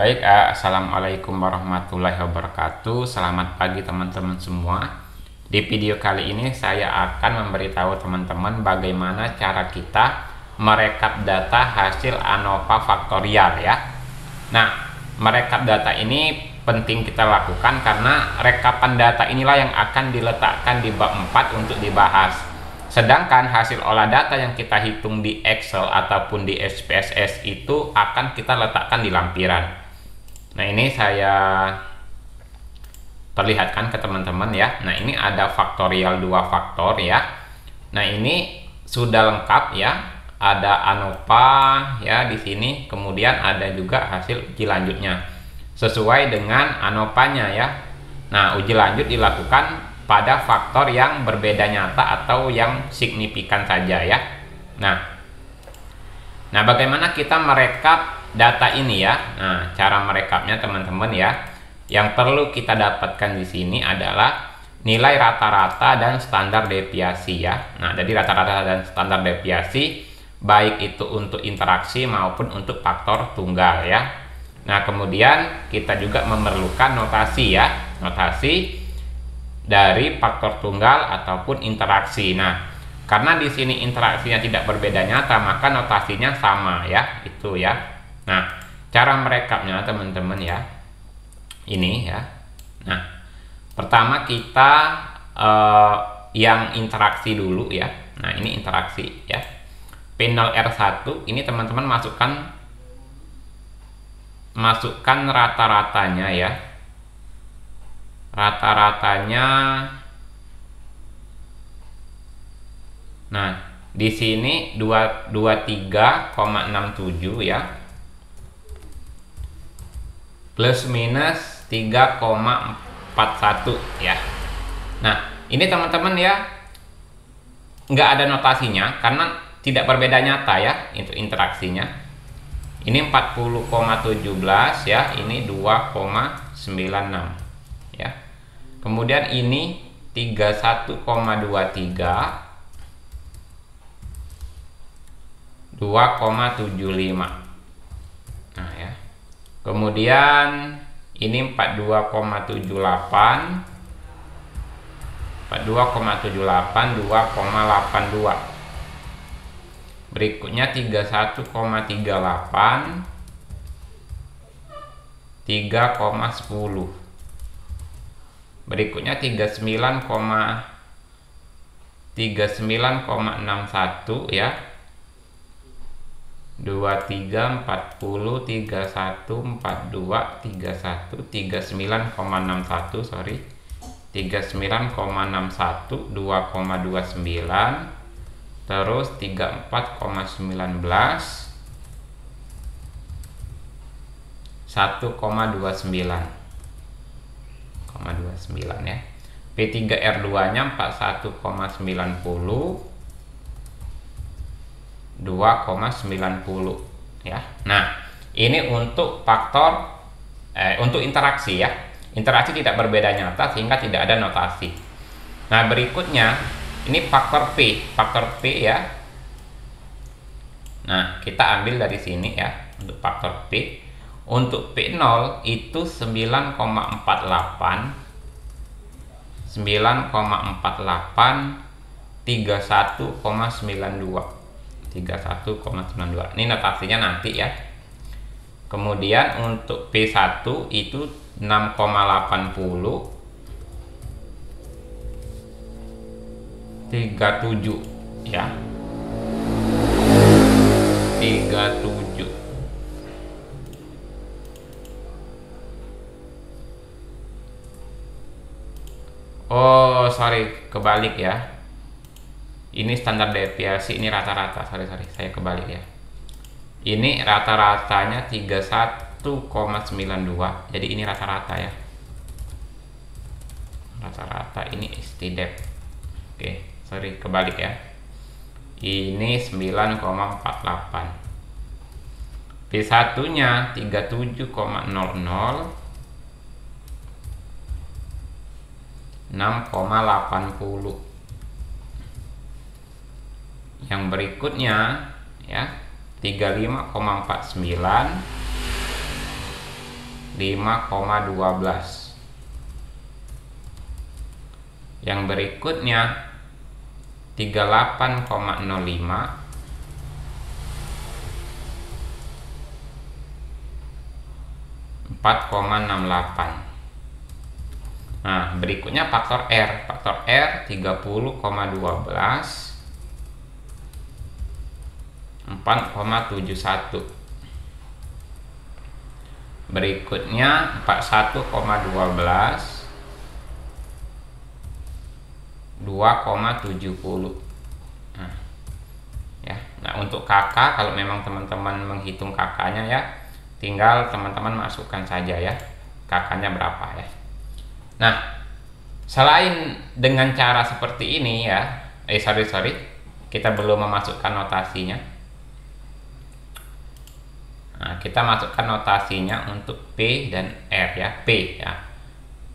Baik, assalamualaikum warahmatullahi wabarakatuh. Selamat pagi teman-teman semua. Di video kali ini saya akan memberitahu teman-teman bagaimana cara kita merekap data hasil ANOVA faktorial ya. Nah, merekap data ini penting kita lakukan karena rekapan data inilah yang akan diletakkan di bab 4 untuk dibahas. Sedangkan hasil olah data yang kita hitung di Excel ataupun di SPSS itu akan kita letakkan di lampiran. Nah, ini saya perlihatkan ke teman-teman ya. Nah, ini ada faktorial 2 faktor ya. Nah, ini sudah lengkap ya. Ada ANOVA ya di sini, kemudian ada juga hasil uji lanjutnya sesuai dengan ANOVA-nya ya. Nah, uji lanjut dilakukan pada faktor yang berbeda nyata atau yang signifikan saja ya. Nah, bagaimana kita merekap data ini ya? Nah, cara merekapnya teman-teman ya, yang perlu kita dapatkan di sini adalah nilai rata-rata dan standar deviasi ya. Nah, jadi rata-rata dan standar deviasi baik itu untuk interaksi maupun untuk faktor tunggal ya. Nah, kemudian kita juga memerlukan notasi ya, notasi dari faktor tunggal ataupun interaksi. Nah, karena di sini interaksinya tidak berbeda nyata, maka notasinya sama ya, itu ya. Nah, cara merekapnya teman-teman ya, ini ya. Nah, pertama kita yang interaksi dulu ya. Nah, ini interaksi ya. P0R1 ini teman-teman masukkan rata-ratanya ya. Rata-ratanya. Nah, di sini 23,67 ya. Plus minus 3,41 ya. Nah, ini teman-teman ya, nggak ada notasinya karena tidak berbeda nyata ya itu interaksinya. Ini 40,17 ya, ini 2,96 ya. Kemudian ini 31,23, 2,75. Nah ya. Kemudian ini 42,78, 2,82. Berikutnya 31,38, 3,10. Berikutnya 39,61 ya. 23, 40, 31, 42, 31, 39,61 sorry, 39,61, 2,29, terus 34,19, 1,29 ya. P3R2 nya 41,90, 2,90 ya. Nah, ini untuk faktor untuk interaksi ya. Interaksi tidak berbeda nyata sehingga tidak ada notasi. Nah, berikutnya ini faktor P ya. Nah, kita ambil dari sini ya untuk faktor P. Untuk P0 itu 9,48, 31,92. 31,92. Ini notasinya nanti ya. Kemudian untuk P1 itu 6,80, 37 ya. 37. Oh, sorry, kebalik ya. Ini standar deviasi, ini rata-rata. Sorry, saya kebalik ya. Ini rata-ratanya 31,92. Jadi ini rata-rata ya. Rata-rata ini istidep. Oke, sorry, kebalik ya. Ini 9,48. P1-nya 37,00, 6,80. Yang berikutnya ya 35,49, 5,12. Yang berikutnya 38,05, 4,68. Nah, berikutnya faktor R. Faktor R 30,12, 4,71. Berikutnya 41,12, 2,70. Nah, ya. Nah, untuk kakak, kalau memang teman-teman menghitung kakaknya ya, tinggal teman-teman masukkan saja ya kakaknya berapa ya. Nah, selain dengan cara seperti ini ya, sorry, kita belum memasukkan notasinya. Nah, kita masukkan notasinya untuk P dan R ya. P ya,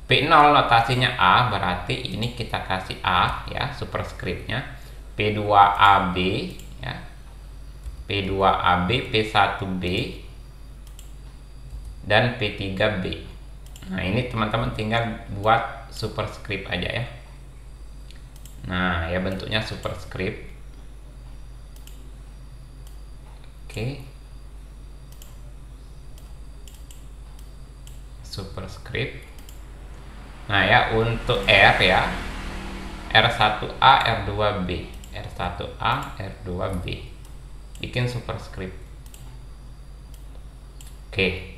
P0 notasinya A, berarti ini kita kasih A ya, superscriptnya. P2AB ya, P2AB, P1B, dan P3B. Nah, ini teman-teman tinggal buat superscript aja ya. Nah, ya bentuknya superscript. Oke. Superscript. Nah, ya untuk R ya, R1A, R2B, R1A, R2B. Bikin superscript. Oke.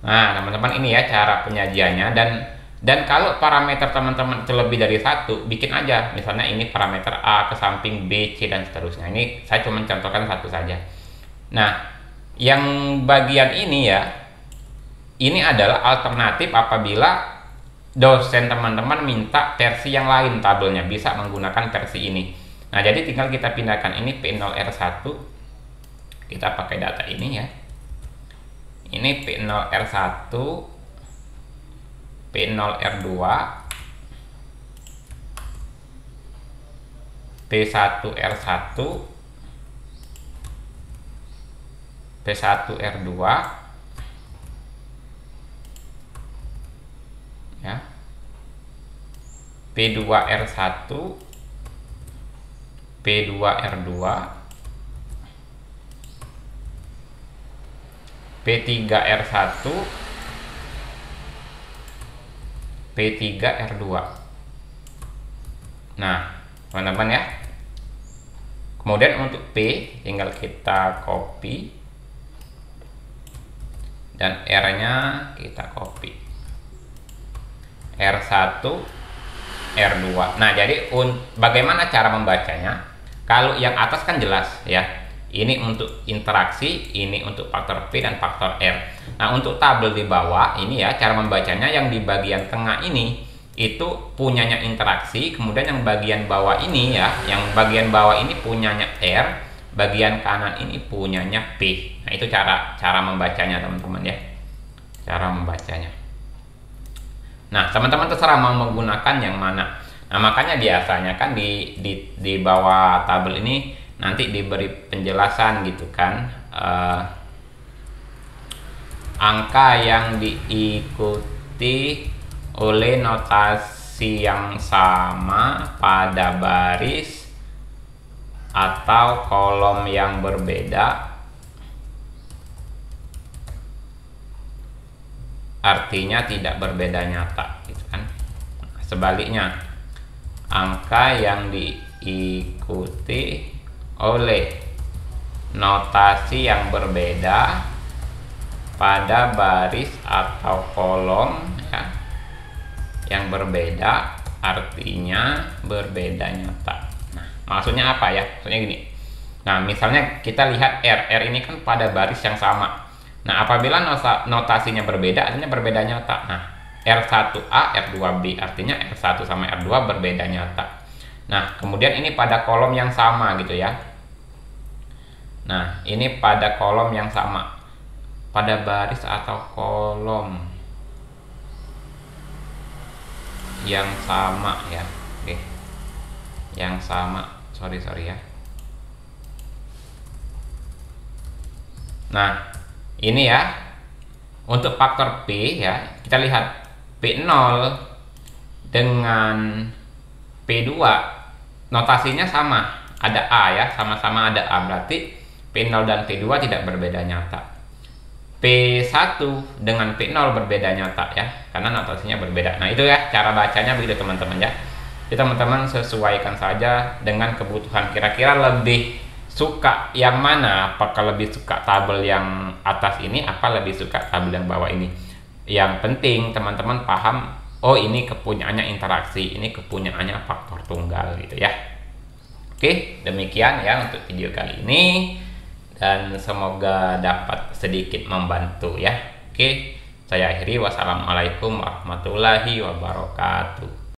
Nah, teman-teman, ini ya cara penyajiannya. Dan kalau parameter teman-teman itu lebih dari satu, bikin aja. Misalnya ini parameter A ke samping B, C, dan seterusnya. Ini saya cuma contohkan satu saja. Nah, yang bagian ini ya, ini adalah alternatif apabila dosen teman-teman minta versi yang lain tabelnya, bisa menggunakan versi ini. Nah, jadi tinggal kita pindahkan ini P0R1. Kita pakai data ini ya. Ini P0R1, P0R2, P1R1, P1R2 ya, P2R1, P2R2, P3R1, P3R2. Nah, teman-teman ya. Kemudian untuk P tinggal kita copy dan R-nya kita copy. R1, R2. Nah, jadi bagaimana cara membacanya? Kalau yang atas kan jelas ya. Ini untuk interaksi, ini untuk faktor P dan faktor R. Nah, untuk tabel di bawah ini ya, cara membacanya yang di bagian tengah ini itu punyanya interaksi, kemudian yang bagian bawah ini ya, yang bagian bawah ini punyanya R, bagian kanan ini punyanya P. Nah, itu cara membacanya teman-teman ya. Cara membacanya. Nah, teman-teman terserah mau menggunakan yang mana. Nah, makanya biasanya kan di bawah tabel ini nanti diberi penjelasan gitu kan, angka yang diikuti oleh notasi yang sama pada baris atau kolom yang berbeda, artinya tidak berbeda nyata gitu kan. Sebaliknya, angka yang diikuti oleh notasi yang berbeda pada baris atau kolom ya, yang berbeda, artinya berbeda nyata. Nah, maksudnya apa ya? Maksudnya gini. Nah, misalnya kita lihat R ini kan pada baris yang sama. Nah, apabila notasinya berbeda, artinya berbeda nyata. Nah, R1A, R2B, artinya R1 sama R2 berbeda nyata. Nah, kemudian ini pada kolom yang sama gitu ya. Nah, ini pada kolom yang sama. Pada baris atau kolom yang sama ya. Oke. Yang sama. Sorry ya. Nah, ini ya. Untuk faktor P ya, kita lihat P0 dengan P2 notasinya sama, ada A ya, sama-sama ada A, berarti P0 dan P2 tidak berbeda nyata. P1 dengan P0 berbeda nyata ya, karena notasinya berbeda. Nah itu ya cara bacanya begitu teman-teman ya. Jadi teman-teman sesuaikan saja dengan kebutuhan, kira-kira lebih suka yang mana, apakah lebih suka tabel yang atas ini, apa lebih suka tabel yang bawah ini. Yang penting teman-teman paham, oh ini kepunyaannya interaksi, ini kepunyaannya faktor tunggal gitu ya. Oke, demikian ya untuk video kali ini, dan semoga dapat sedikit membantu ya. Oke, saya akhiri. Wassalamualaikum warahmatullahi wabarakatuh.